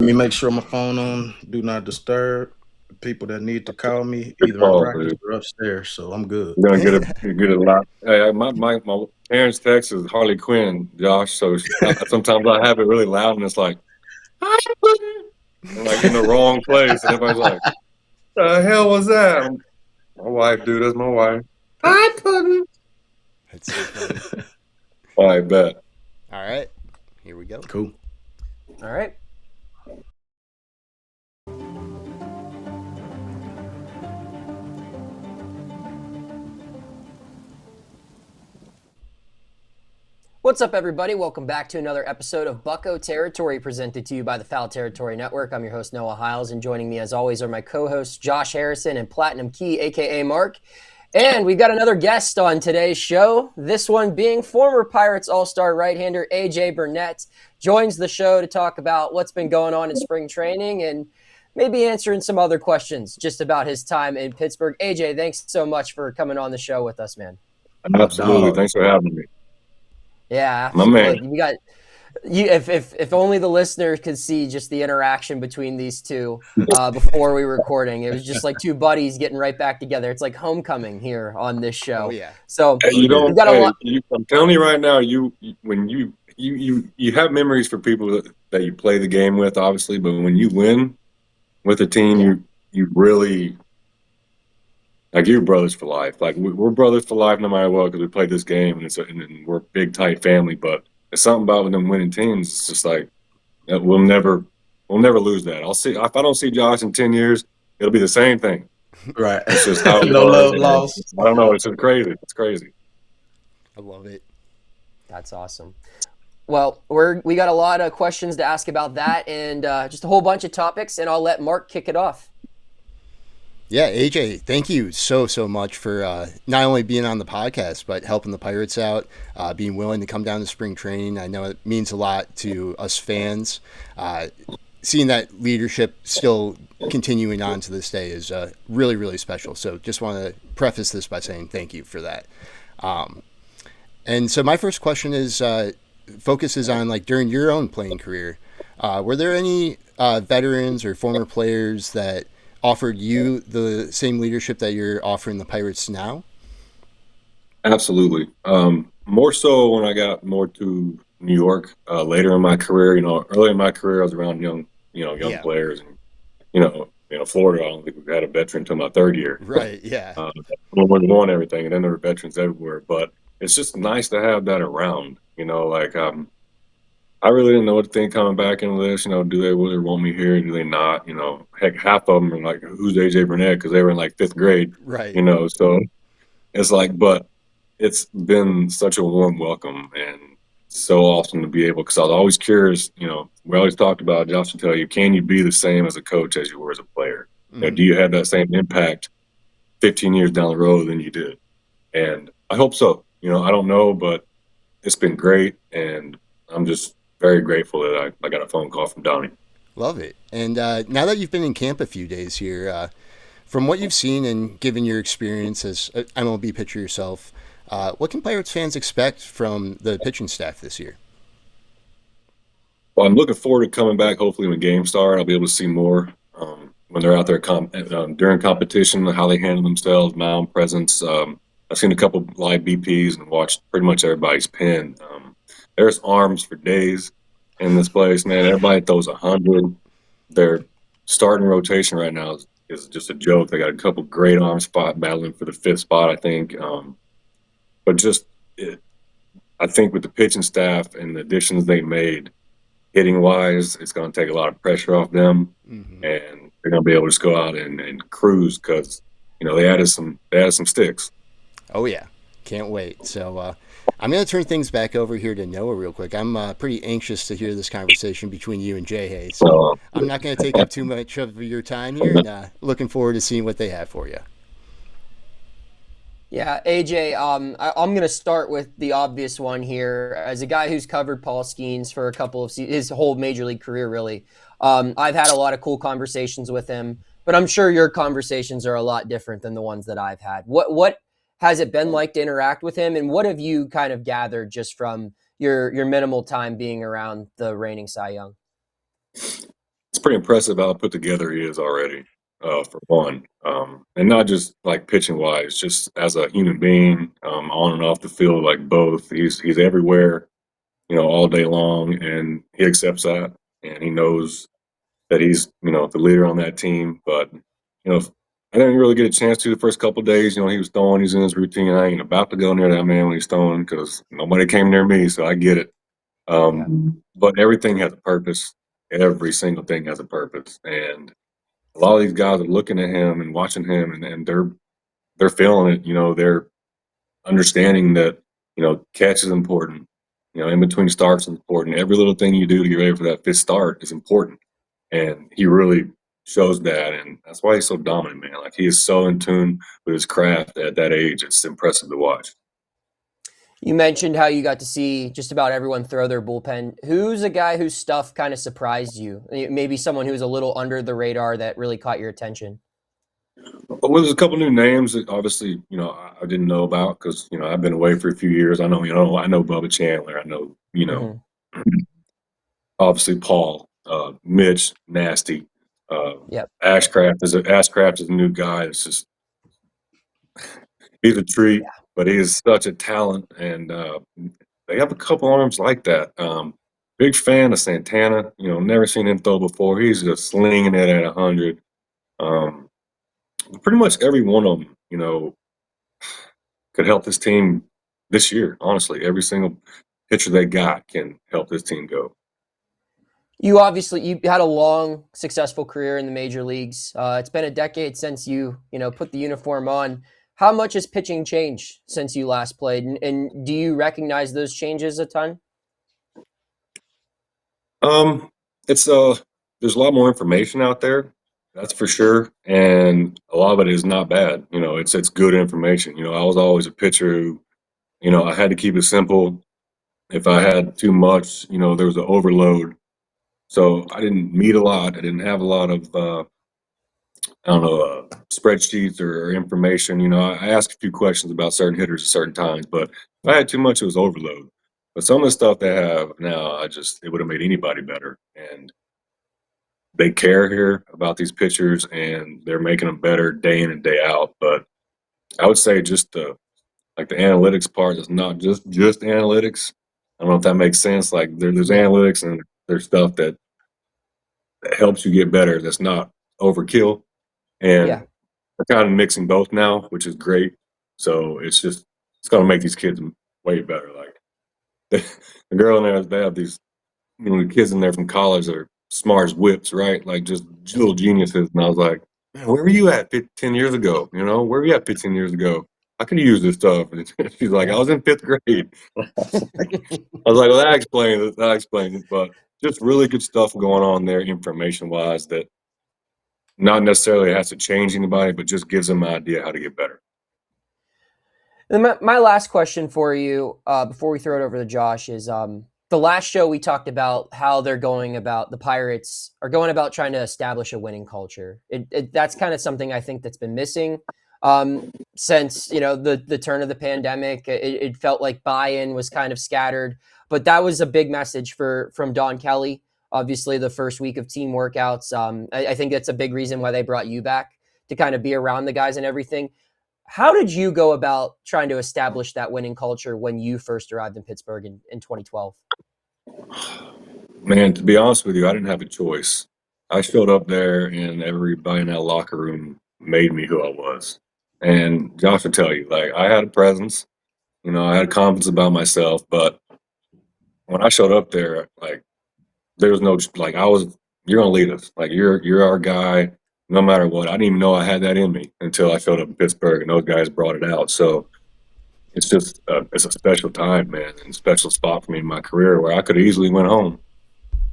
me make sure my phone on do not disturb. People that need to call me Good either in call, practice dude. or upstairs, so I'm good. You're gonna get a lot. Hey, my parents' text is Harley Quinn, Josh. So sometimes I have it really loud, and it's like, "Hi, Quinn," and like in the wrong place, and everybody's like, "The hell was that?" My wife, dude. That's my wife. Hi, Puddin'. That's so funny. I bet. All right, here we go. Cool. All right. What's up, everybody? Welcome back to another episode of Bucco Territory, presented to you by the Foul Territory Network. I'm your host, Noah Hiles, and joining me, as always, are my co-hosts, Josh Harrison and Platinum Key, a.k.a. Mark. And we've got another guest on today's show, this one being former Pirates All-Star right-hander AJ Burnett. Joins the show to talk about what's been going on in spring training and maybe answering some other questions just about his time in Pittsburgh. AJ, thanks so much for coming on the show with us, man. Absolutely. Thanks for having me. Yeah, My absolutely. man. You got you. If only the listeners could see just the interaction between these two before we were recording. It was just like two buddies getting right back together. It's like homecoming here on this show. Oh yeah. So Hey, we've got a lot. I'm telling you right now, when you have memories for people that you play the game with, obviously, but when you win with a team, you really like you're brothers for life. Like we're brothers for life, no matter what, because we played this game, and we're a big tight family. But it's something about them winning teams. It's just like we'll never lose that. I'll see if I don't see Josh in 10 years, it'll be the same thing. Right. It's just how it No was. love lost. I don't know. It's just crazy. It's crazy. I love it. That's awesome. Well, we got a lot of questions to ask about that, and just a whole bunch of topics. And I'll let Mark kick it off. Yeah, AJ, thank you so much for not only being on the podcast, but helping the Pirates out, being willing to come down to spring training. I know it means a lot to us fans. Seeing that leadership still continuing on to this day is really, really special. So just want to preface this by saying thank you for that. And so my first question is focuses on like during your own playing career. Were there any veterans or former players that offered you the same leadership that you're offering the Pirates now? Absolutely. More so when I got more to New York later in my career. Early in my career, I was around young players, and Florida. I don't think we had a veteran until my third year. Right. Yeah. We won everything, and then there were veterans everywhere. But it's just nice to have that around. I really didn't know what to think coming back into this. Do they really want me here? Do they not? Heck, half of them are like, who's AJ Burnett? Because they were in like fifth grade. Right. So it's like, but it's been such a warm welcome and so awesome to be able, because I was always curious, we always talked about, Josh will tell you, can you be the same as a coach as you were as a player? Mm-hmm. Do you have that same impact 15 years down the road than you did? And I hope so. I don't know, but it's been great. And I'm just very grateful that I got a phone call from Donnie. Love it. And now that you've been in camp a few days here, from what you've seen and given your experience as an MLB pitcher yourself, what can Pirates fans expect from the pitching staff this year? Well, I'm looking forward to coming back. Hopefully when games start, I'll be able to see more when they're out there during competition, how they handle themselves, mound presence. I've seen a couple live BPs and watched pretty much everybody's pin. There's arms for days in this place, man. Everybody throws 100. Their starting rotation right now is just a joke. They got a couple great arm spot battling for the fifth spot, I think. But I think with the pitching staff and the additions they made, hitting wise, it's going to take a lot of pressure off them, Mm-hmm. and they're going to be able to just go out and cruise because they added some sticks. Oh yeah, can't wait. So I'm going to turn things back over here to Noah real quick. I'm pretty anxious to hear this conversation between you and Jay Hayes. So I'm not going to take up too much of your time here, and looking forward to seeing what they have for you. Yeah, AJ, I'm going to start with the obvious one here. As a guy who's covered Paul Skeens for a couple of his whole major league career, really, I've had a lot of cool conversations with him, but I'm sure your conversations are a lot different than the ones that I've had. What has it been like to interact with him, and what have you kind of gathered just from your minimal time being around the reigning Cy Young? it's pretty impressive how put together he is already, for one. And not just like pitching wise, just as a human being, on and off the field, like both. He's everywhere, all day long, and he accepts that, and he knows that he's, the leader on that team. But, I didn't really get a chance to the first couple of days. He was throwing, he's in his routine. I ain't about to go near that man when he's throwing because nobody came near me, so I get it. But everything has a purpose. Every single thing has a purpose. And a lot of these guys are looking at him and watching him, and they're feeling it. They're understanding that, catch is important. In between starts is important. Every little thing you do to get ready for that fifth start is important. And he really shows that, and that's why he's so dominant, man. Like, he is so in tune with his craft at that age. It's impressive to watch. You mentioned how you got to see just about everyone throw their bullpen. Who's a guy whose stuff kind of surprised you? Maybe someone who's a little under the radar that really caught your attention. Well, there's a couple new names that obviously, I didn't know about because, I've been away for a few years. I know Bubba Chandler. I know, obviously Paul, Mitch, Nasty. Yep. Ashcraft is a new guy. It's just, he's a treat, but he is such a talent, and they have a couple arms like that. Big fan of Santana. Never seen him throw before. He's just slinging it at 100. Pretty much every one of them, could help this team this year. Honestly, every single pitcher they got can help this team go. You had a long, successful career in the major leagues. It's been a decade since you put the uniform on. How much has pitching changed since you last played? And do you recognize those changes a ton? There's a lot more information out there, that's for sure, and a lot of it is not bad. It's good information. I was always a pitcher who, I had to keep it simple. If I had too much, there was an overload. So I didn't meet a lot. I didn't have a lot of, spreadsheets or information. I asked a few questions about certain hitters at certain times, but if I had too much, it was overload. But some of the stuff they have now, it would have made anybody better. And they care here about these pitchers, and they're making them better day in and day out. But I would say just the analytics part is not just analytics. I don't know if that makes sense. Like, there's analytics and there's stuff that helps you get better. That's not overkill. And we're kind of mixing both now, which is great. So it's going to make these kids way better. Like, the girl in there, they have these, the kids in there from college that are smart as whips, right? Like, just little geniuses. And I was like, man, where were you at 10 years ago? Where were you at 15 years ago? I could use this stuff. And she's like, I was in 5th grade. I was like, well, that explains it. But just really good stuff going on there, information-wise, that not necessarily has to change anybody, but just gives them an idea how to get better. And my last question for you, before we throw it over to Josh, is the last show we talked about how the Pirates are going about trying to establish a winning culture. That's kind of something I think that's been missing since the turn of the pandemic. It felt like buy-in was kind of scattered, but that was a big message from Don Kelly. Obviously, the first week of team workouts. I think that's a big reason why they brought you back, to kind of be around the guys and everything. How did you go about trying to establish that winning culture when you first arrived in Pittsburgh in 2012? Man, to be honest with you, I didn't have a choice. I showed up there, and everybody in that locker room made me who I was. And Josh will tell you, like, I had a presence, I had confidence about myself, but when I showed up there, like, there was no, like, you're going to lead us. Like, you're our guy, no matter what. I didn't even know I had that in me until I showed up in Pittsburgh, and those guys brought it out. So it's just, it's a special time, man, and a special spot for me in my career where I could have easily went home,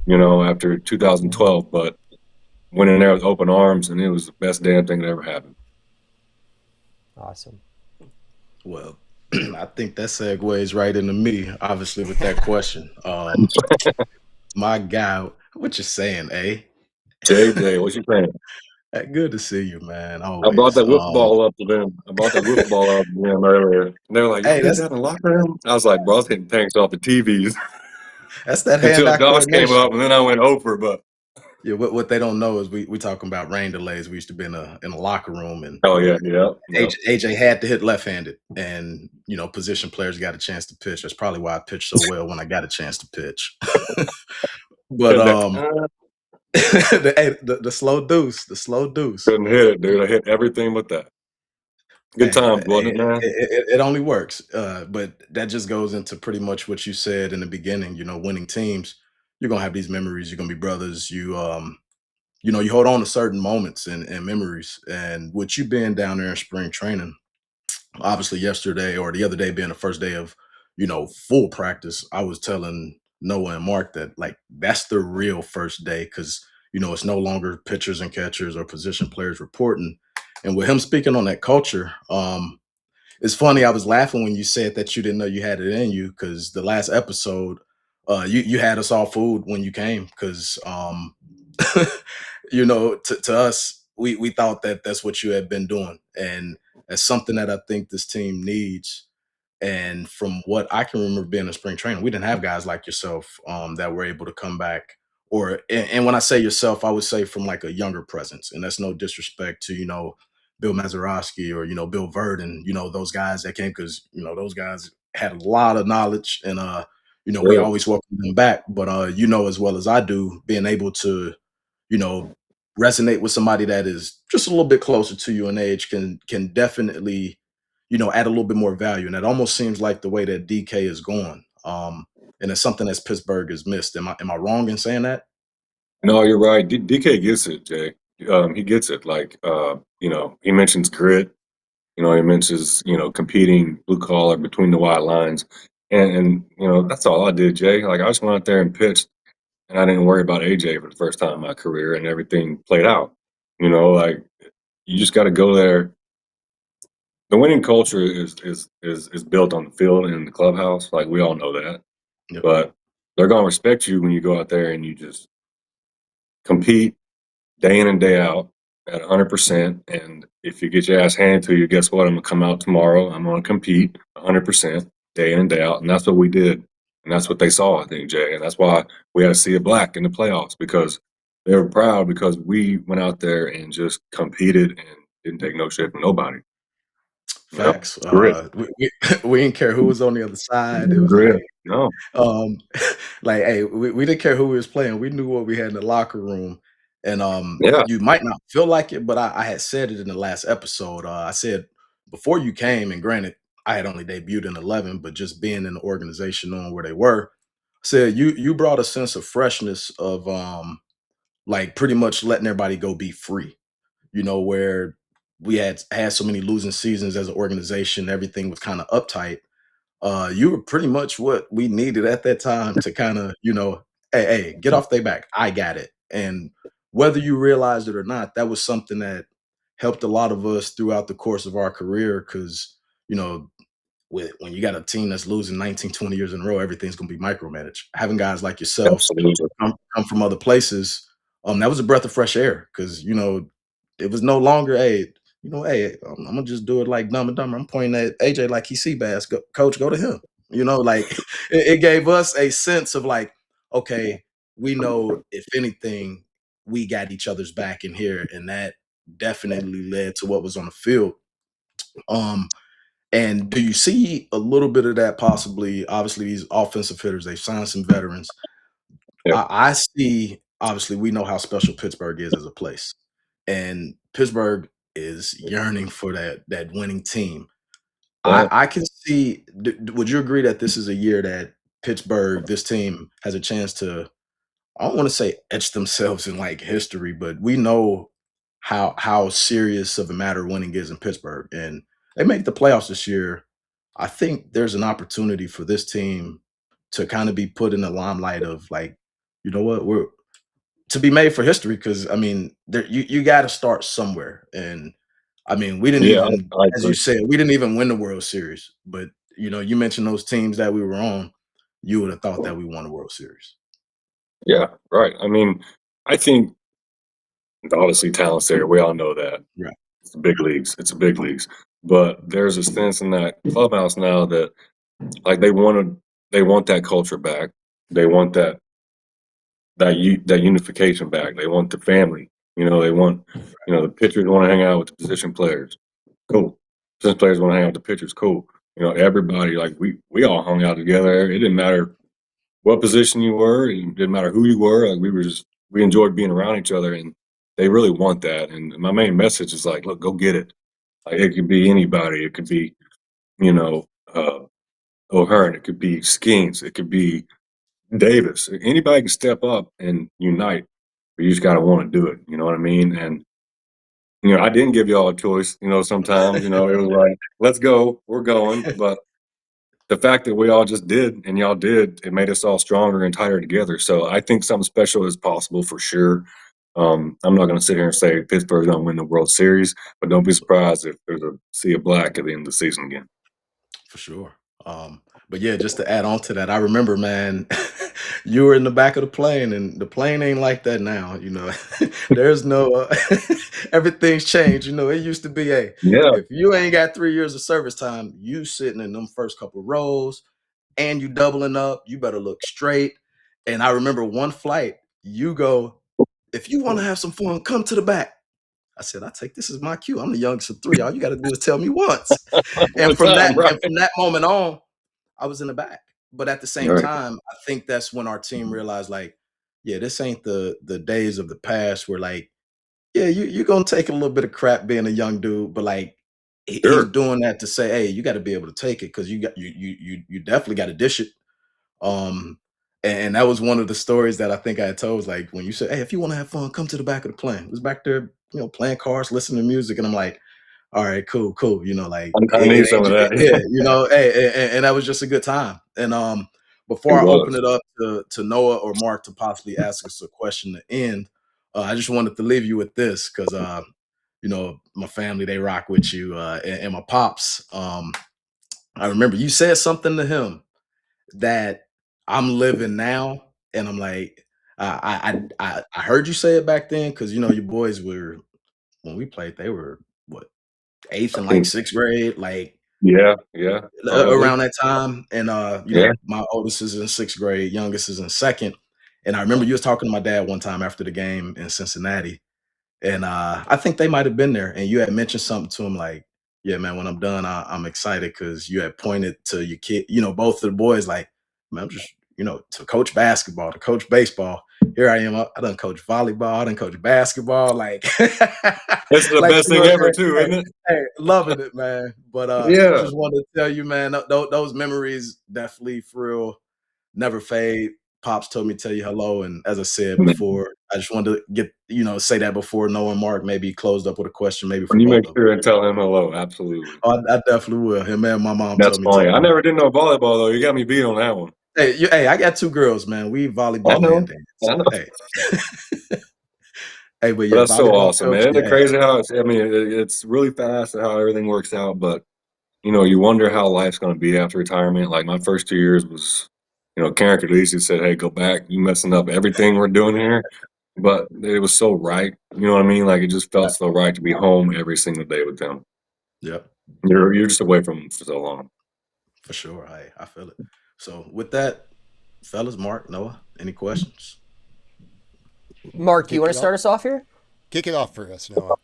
after 2012, but went in there with open arms, and it was the best damn thing that ever happened. Awesome. Well, I think that segues right into me, obviously, with that question. My guy, what you saying, eh? JJ, what you saying? Good to see you, man. Always. I brought that wiffle ball up to them. Earlier. And they were like, "You did that in the locker room?" I was like, "Bro, I was hitting tanks off the TVs." That's that until hand-eye Josh came coordination. up, and then I went over. But Yeah, what they don't know is we talking about rain delays. We used to be in a locker room, and Oh yeah, yeah, yeah. AJ had to hit left-handed, and position players got a chance to pitch. That's probably why I pitched so well when I got a chance to pitch. But the slow deuce, the slow deuce. couldn't hit it, dude. I hit everything but that. Good Hey, times, wasn't it, man? it only works. But that just goes into pretty much what you said in the beginning. Winning teams, you're gonna have these memories. You're gonna be brothers. You hold on to certain moments and memories. And with you being down there in spring training, obviously yesterday or the other day being the first day of full practice, I was telling Noah and Mark that like that's the real first day because it's no longer pitchers and catchers or position players reporting. And with him speaking on that culture, it's funny. I was laughing when you said that you didn't know you had it in you because the last episode, you had us all fooled when you came because to us, we thought that that's what you had been doing, and that's something that I think this team needs. And from what I can remember being in spring training, we didn't have guys like yourself that were able to come back. And when I say yourself, I would say from like a younger presence, and that's no disrespect to Bill Mazeroski or Bill Verdon, those guys that came because those guys had a lot of knowledge, and we Sure. always welcome them back. But as well as I do, being able to you know resonate with somebody that is just a little bit closer to you in age can definitely add a little bit more value. And it almost seems like the way that DK is going. And it's something that Pittsburgh has missed. Am I wrong in saying that? No, you're right. DK gets it, Jay. He gets it. Like, he mentions grit. He mentions, competing blue collar between the white lines. And that's all I did, Jay. Like, I just went out there and pitched, and I didn't worry about AJ for the first time in my career, and everything played out. Like, you just got to go there. The winning culture is built on the field and in the clubhouse. Like, we all know that. Yep. But they're going to respect you when you go out there and you just compete day in and day out at 100%. And if you get your ass handed to you, guess what? I'm going to come out tomorrow. I'm going to compete 100% day in and day out. And that's what we did. And that's what they saw, I think, Jay. And that's why we had to see it black in the playoffs because they were proud because we went out there and just competed and didn't take no shit from nobody. Facts. Grit. We didn't care who was on the other side. It was Grit. like, No. um, like, hey, we didn't care who we was playing. We knew what we had in the locker room. And Yeah. you might not feel like it, but I had said it in the last episode. I said before you came, and granted, I had only debuted in 11, but just being in the organization, knowing where they were, I said you brought a sense of freshness of like pretty much letting everybody go be free. Where we had so many losing seasons as an organization, everything was kind of uptight. You were pretty much what we needed at that time to kind of, hey, get off their back. I got it. And whether you realized it or not, that was something that helped a lot of us throughout the course of our career because, you know, when you got a team that's losing 19, 20 years in a row, everything's going to be micromanaged. Having guys like yourself Absolutely. come from other places, that was a breath of fresh air because, it was no longer, hey, I'm gonna just do it like Dumb and Dumber. I'm pointing at AJ like he see bass. Coach, go to him. Like it gave us a sense of like, okay, we know if anything, we got each other's back in here, and that definitely led to what was on the field. And do you see a little bit of that possibly? Obviously, these offensive hitters, they've signed some veterans. Yep. I see, obviously, we know how special Pittsburgh is as a place. And Pittsburgh is yearning for that winning team. Right. I can see, would you agree that this is a year that Pittsburgh, this team, has a chance to, I don't want to say etch themselves in like history, but we know how serious of a matter winning is in Pittsburgh. And they make the playoffs this year. I think there's an opportunity for this team to kind of be put in the limelight of like, you know what, we're to be made for history because I mean, you got to start somewhere. And I mean, we didn't Yeah, even, I as you agree. said, we didn't even win the World Series. But you mentioned those teams that we were on. You would have thought that we won the World Series. Yeah, right. I mean, I think obviously talent's there. We all know that. Right. It's the big leagues. It's the big leagues. But there's a sense in that clubhouse now that like they want that culture back. They want that that unification back. They want the family. They want, the pitchers want to hang out with the position players. Cool. Position players want to hang out with the pitchers. Cool. Everybody, like, we all hung out together. It didn't matter what position you were. It didn't matter who you were. Like, we enjoyed being around each other, and they really want that. And my main message is, like, look, go get it. Like, it could be anybody. It could be, O'Hearn. It could be Skeens. It could be Davis. Anybody can step up and unite, but you just got to want to do it. You know what I mean? And, I didn't give y'all a choice. Sometimes, it was like, let's go. We're going. But the fact that we all just did and y'all did, it made us all stronger and tighter together. So I think something special is possible for sure. I'm not going to sit here and say Pittsburgh's going to win the World Series, but don't be surprised if there's a sea of black at the end of the season again. For sure. But yeah, just to add on to that, I remember, man, you were in the back of the plane, and the plane ain't like that now. There's no everything's changed. It used to be, hey, Yeah. if you ain't got 3 years of service time, you sitting in them first couple rows, and you doubling up. You better look straight. And I remember one flight, you go, if you want to have some fun, come to the back. I said, I take this as my cue. I'm the youngest of three. All you got to do is tell me once. And from that moment on, I was in the back. But at the same time, I think that's when our team realized, like, yeah, this ain't the days of the past where, like, yeah, you're gonna take a little bit of crap being a young dude, but like he's doing that to say, hey, you got to be able to take it because you definitely got to dish it. And that was one of the stories that I think I had told, was like when you said, hey, if you want to have fun, come to the back of the plane. It was back there, playing cards, listening to music, and I'm like, all right, cool, like I need some of that. Yeah, hey, and that was just a good time. And before I open it up to Noah or Mark to possibly ask us a question to end, I just wanted to leave you with this because my family, they rock with you, and my pops. I remember you said something to him that I'm living now, and I'm like, I heard you say it back then because your boys were, when we played, they were what, 8th and like 6th grade, like Yeah. around that time. And my oldest is in 6th grade, youngest is in 2nd. And I remember you was talking to my dad one time after the game in Cincinnati, and I think they might have been there, and you had mentioned something to him like, yeah, man, when I'm done, I'm excited because you had pointed to your kid, both of the boys, like, man, I'm just, to coach basketball, to coach baseball. Here I am. I done coach volleyball. I done coach basketball. Like, it's the like, best thing ever, too, hey, isn't it? Hey, loving it, man. But Yeah. just wanted to tell you, man, those memories definitely, for real, never fade. Pops told me to tell you hello, and as I said before, I just wanted to get say that before Noah and Mark maybe closed up with a question, maybe for You both make of them. sure and tell him hello. Absolutely. Oh, I definitely will. Him and my mom That's told me funny. to. I never did know volleyball though. You got me beat on that one. Hey, I got 2 girls, man. We volleyball and dance. I know. Hey, hey, but But yeah, that's so volleyball awesome, coach. man. Isn't it Yeah, crazy how it's really fast how everything works out, but you wonder how life's going to be after retirement. Like my first 2 years was, Karen could easily said, hey, go back. You messing up everything we're doing here. But it was so right. You know what I mean? Like it just felt so right to be home every single day with them. Yep, You're just away from them for so long. for sure. I feel it. So with that, fellas, Mark, Noah, any questions? Mark, you want to start us off here? Kick it off for us, Noah.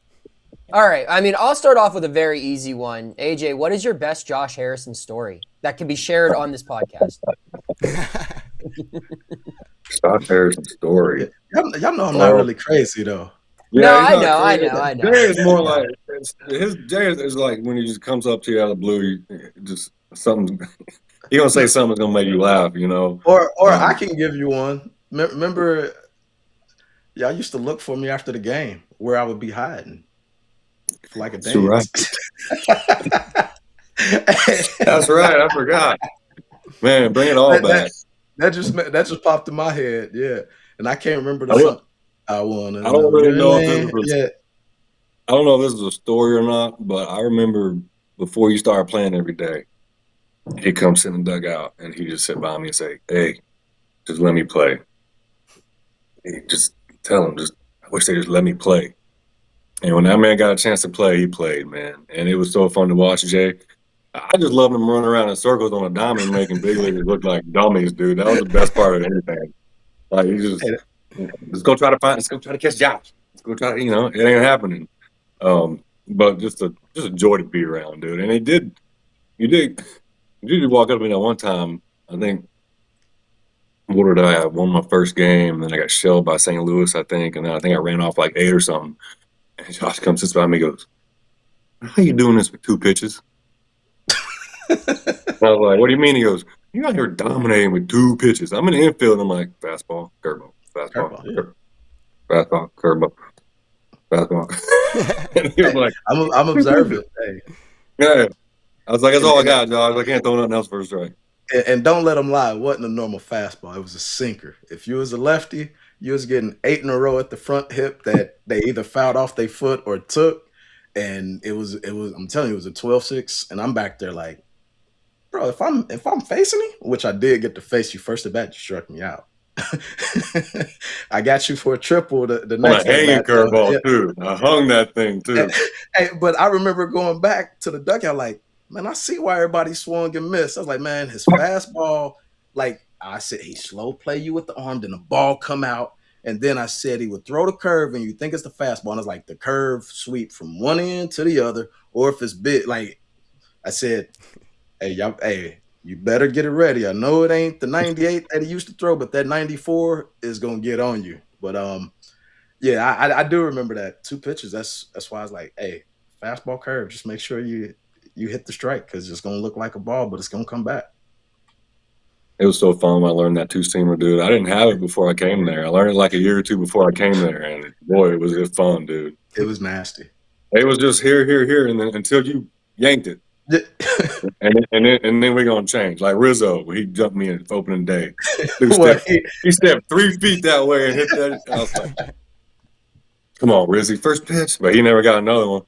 All right. I mean, I'll start off with a very easy one. AJ, what is your best Josh Harrison story that can be shared on this podcast? Josh Harrison's story. Y'all know I'm not really crazy though. Yeah, no, I know. Jay is more like Jay is like when he just comes up to you out of the blue, just something. He gonna say something that's gonna make you laugh, Or I can give you one. Remember, y'all used to look for me after the game where I would be hiding for like a dance. Right. That's right. I forgot. Man, bring it all back. That just popped in my head. Yeah, and I can't remember the song. I want to know. I don't really know if name. this was. I don't know if this is a story or not, but I remember before you started playing every day, he comes sit in the dugout and he just sit by me and say, "Hey, just let me play." He just tell him, I wish they just let me play. And when that man got a chance to play, he played, man, and it was so fun to watch. Jay, I just loved him running around in circles on a diamond, making big leaguers look like dummies, dude. That was the best part of anything. Like he just let's go try to catch Josh. Let's go try to, it ain't happening. But just a joy to be around, dude. And you did walk up to me that one time. I think, what did I have? Won my first game, and then I got shelled by St. Louis, I think, and then I think I ran off like 8 or something. And Josh comes sits by me and goes, "How you doing this with 2 pitches?" I was like, "What do you mean?" He goes, "You're out here dominating with 2 pitches." I'm in the infield, and I'm like, fastball, curveball, fastball, fastball, curveball, fastball. And he was like, I'm observant. Hey. Yeah. I was like, that's all I got, Josh. I can't throw nothing else for a strike. And don't let them lie. It wasn't a normal fastball. It was a sinker. If you was a lefty, you was getting 8 in a row at the front hip that they either fouled off their foot or took. And it was. I'm telling you, it was a 12-6. And I'm back there like, bro, if I'm facing him, which I did get to face you first at bat, you struck me out. I got you for a triple the next hanging curveball too. I hung that thing too. But I remember going back to the dugout like, man, I see why everybody swung and missed. I was like, man, his fastball, like I said, he slow play you with the arm, then the ball come out. And then I said he would throw the curve and you think it's the fastball. And it's like the curve sweep from one end to the other. Or if it's big, like I said, hey, you better get it ready. I know it ain't the 98 that he used to throw, but that 94 is gonna get on you. But yeah, I do remember that 2 pitches. That's why I was like, hey, fastball curve. Just make sure you hit the strike because it's gonna look like a ball, but it's gonna come back. It was so fun when I learned that 2-seamer, dude. I didn't have it before I came there. I learned it like a year or 2 before I came there, and boy, it was just fun, dude. It was nasty. It was just here, and then until you yanked it. and then we're gonna change. Like Rizzo, he jumped me in opening day. He stepped 3 feet that way and hit that. I was like, come on, Rizzy, first pitch, but he never got another one.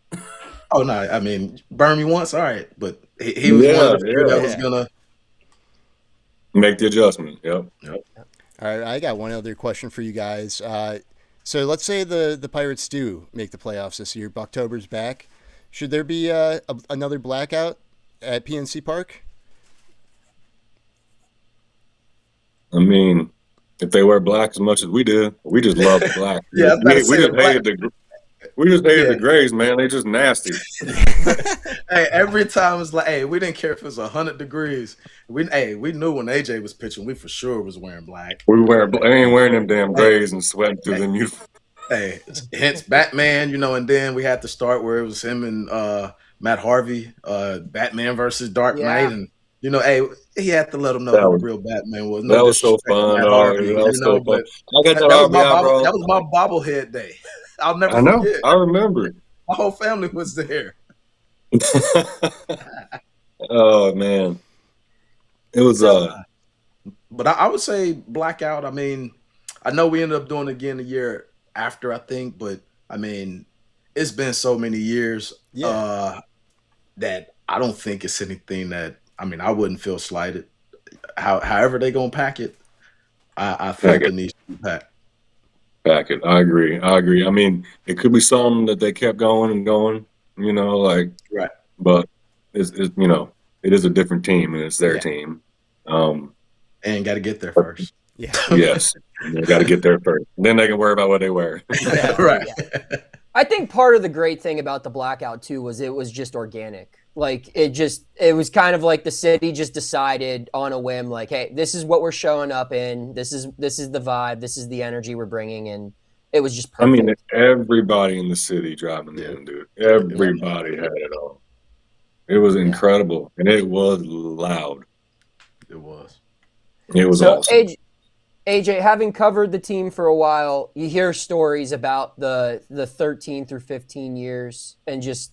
Oh no, I mean, burn me once, all right, but he was one of the few that was gonna make the adjustment. Yep. All right, I got one other question for you guys. So let's say the Pirates do make the playoffs this year. Bucktober's back. Should there be another blackout at PNC Park? I mean, if they wear black as much as we do, we just love the black. Yeah, we just hated the grays, man. They just nasty. Hey, every time it's like, hey, we didn't care if it was 100 degrees. We knew when AJ was pitching, we for sure was wearing black. We ain't wearing them damn grays and sweating through them uniforms. Hey, hence Batman, and then we had to start where it was him and Matt Harvey, Batman versus Dark Knight, and hey, he had to let them know who real Batman was. That was so fun. That was so fun. That was my bobblehead day. I'll never forget. I remember. My whole family was there. Oh man, it was. But I would say blackout. I mean, I know we ended up doing it again a year after, I think, but I mean, it's been so many years that I don't think it's anything that, I mean, I wouldn't feel slighted. However they gonna pack it, I think it needs to be packed. Pack it. I agree. I mean, it could be something that they kept going and going, right. But it's it is a different team and it's their team. And got to get there first. Yeah. Yes. They got to get there first. Then they can worry about what they wear. Right. Yeah. I think part of the great thing about the blackout too was it was just organic. Like it was kind of like the city just decided on a whim, like, hey, this is what we're showing up in. This is the vibe. This is the energy we're bringing, and it was just perfect. I mean, everybody in the city driving in, dude. Everybody had it on. It was incredible, and it was loud. It was. It was awesome. AJ, having covered the team for a while, you hear stories about the 13 through 15 years and just,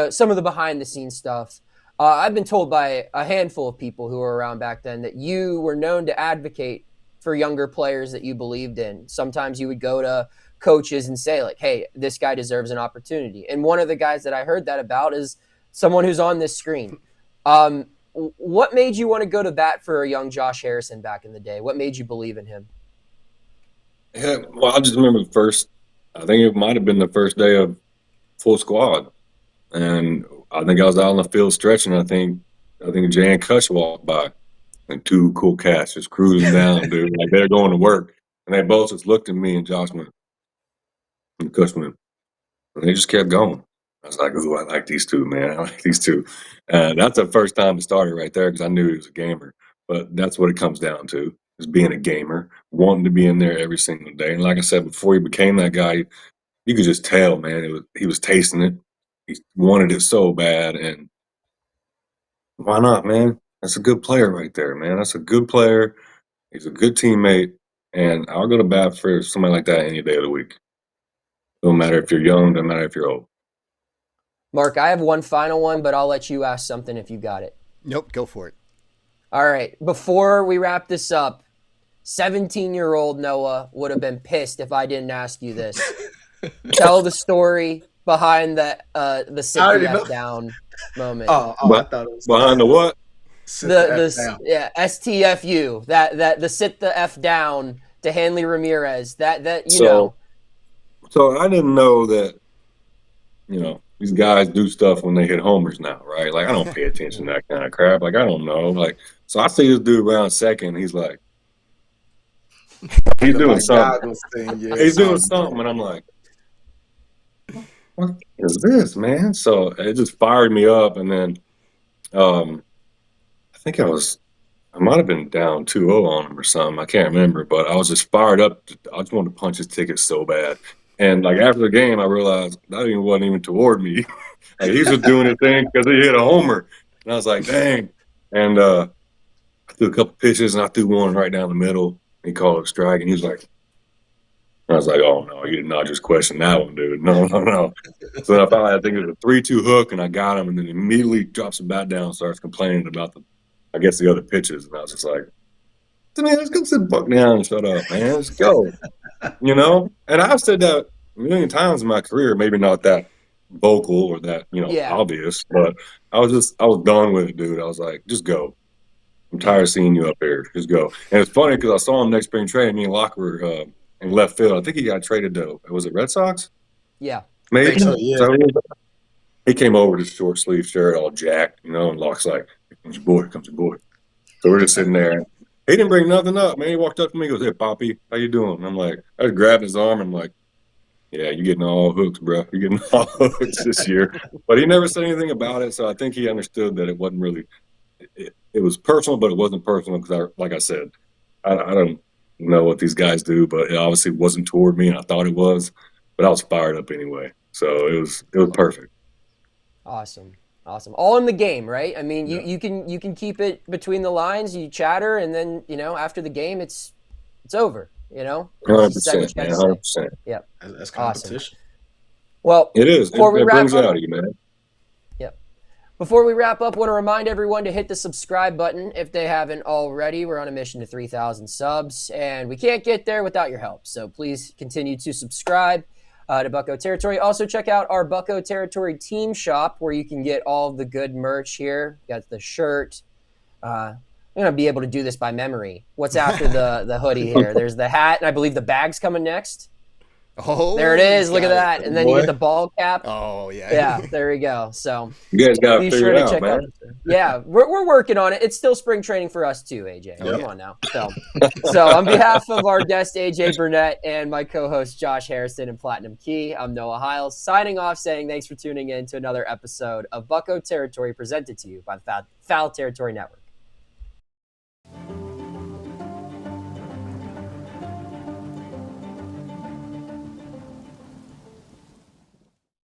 some of the behind the scenes stuff. I've been told by a handful of people who were around back then that you were known to advocate for younger players that you believed in. Sometimes you would go to coaches and say, like, hey, this guy deserves an opportunity. And one of the guys that I heard that about is someone who's on this screen. What made you want to go to bat for a young Josh Harrison back in the day? What made you believe in him? Yeah, well, I just remember I think it might have been the first day of full squad. And I think I was out on the field stretching. I think Jay and Kush walked by and 2 cool cats just cruising down, dude. Like they're going to work. And they both just looked at me, and Josh went, and the coach went, and they just kept going. I was like, ooh, I like these two, man. I like these two. That's the first time it started right there because I knew he was a gamer. But that's what it comes down to, is being a gamer, wanting to be in there every single day. And like I said, before he became that guy, you could just tell, man, he was tasting it. He wanted it so bad. And why not, man? That's a good player right there, man. That's a good player. He's a good teammate. And I'll go to bat for somebody like that any day of the week. Don't matter if you're young, don't matter if you're old. Mark, I have one final one, but I'll let you ask something if you got it. Nope, go for it. All right. Before we wrap this up, 17-year-old Noah would have been pissed if I didn't ask you this. Tell the story behind the sit the F down moment. I thought it was Behind the what? STFU. That the sit the F down to Hanley Ramirez. That you know. So I didn't know that, these guys do stuff when they hit homers now, right? Like, I don't pay attention to that kind of crap. Like, I don't know. Like, so I see this dude around second. He's like, he's doing something. He's doing something, and I'm like, what is this, man? So it just fired me up, and then I think I might have been down 2-0 on him or something. I can't remember, but I was just fired up. I just wanted to punch his ticket so bad. And, like, after the game, I realized that wasn't even toward me. Like, he was just doing his thing because he hit a homer. And I was like, dang. And I threw a couple pitches, and I threw one right down the middle. He called it a strike, and he was like, I was like, oh, no, you did not just question that one, dude. No. So then I think it was a 3-2 hook, and I got him, and then immediately drops the bat down and starts complaining about the other pitches. And I was just like, man, let's go sit the fuck down and shut up, man. Let's go. And I've said that a million times in my career, maybe not that vocal or that, obvious, but I was done with it, dude. I was like, just go. I'm tired of seeing you up here. Just go. And it's funny because I saw him next spring training, me and Locke were in left field. I think he got traded to, was it Red Sox? Yeah. Maybe. So, yeah. So he came over with his short sleeve shirt, all jacked, and Locke's like, here comes your boy. So we're just sitting there. He didn't bring nothing up, man. He walked up to me and goes, hey, Poppy, how you doing? And I'm like, I just grabbed his arm and I'm like, yeah, you're getting all hooks, bro. You're getting all hooks this year. But he never said anything about it, so I think he understood that it wasn't really it was personal, but it wasn't personal because, like I said, I don't know what these guys do, but it obviously wasn't toward me, and I thought it was. But I was fired up anyway, so it was perfect. Awesome. All in the game, right? I mean, you can keep it between the lines. You chatter, and then after the game, it's over. 100%, man. 100%. Yep. That's competition. Awesome. Well, it is. It brings it out of you, man. Yep. Before we wrap up, I want to remind everyone to hit the subscribe button if they haven't already. We're on a mission to 3,000 subs, and we can't get there without your help. So please continue to subscribe to Bucco Territory. Also, check out our Bucco Territory team shop where you can get all the good merch here. You got the shirt. I'm going to be able to do this by memory. What's after the hoodie here? There's the hat, and I believe the bag's coming next. Oh, there it is. Look at that. And then you get the ball cap. Oh, yeah. Yeah, there we go. So you guys got to figure it out, man. Yeah, we're working on it. It's still spring training for us too, AJ. Come on now. So on behalf of our guest, AJ Burnett, and my co-host, Josh Harrison and Platinum Key, I'm Noah Hiles, signing off saying thanks for tuning in to another episode of Bucco Territory presented to you by the Foul Territory Network.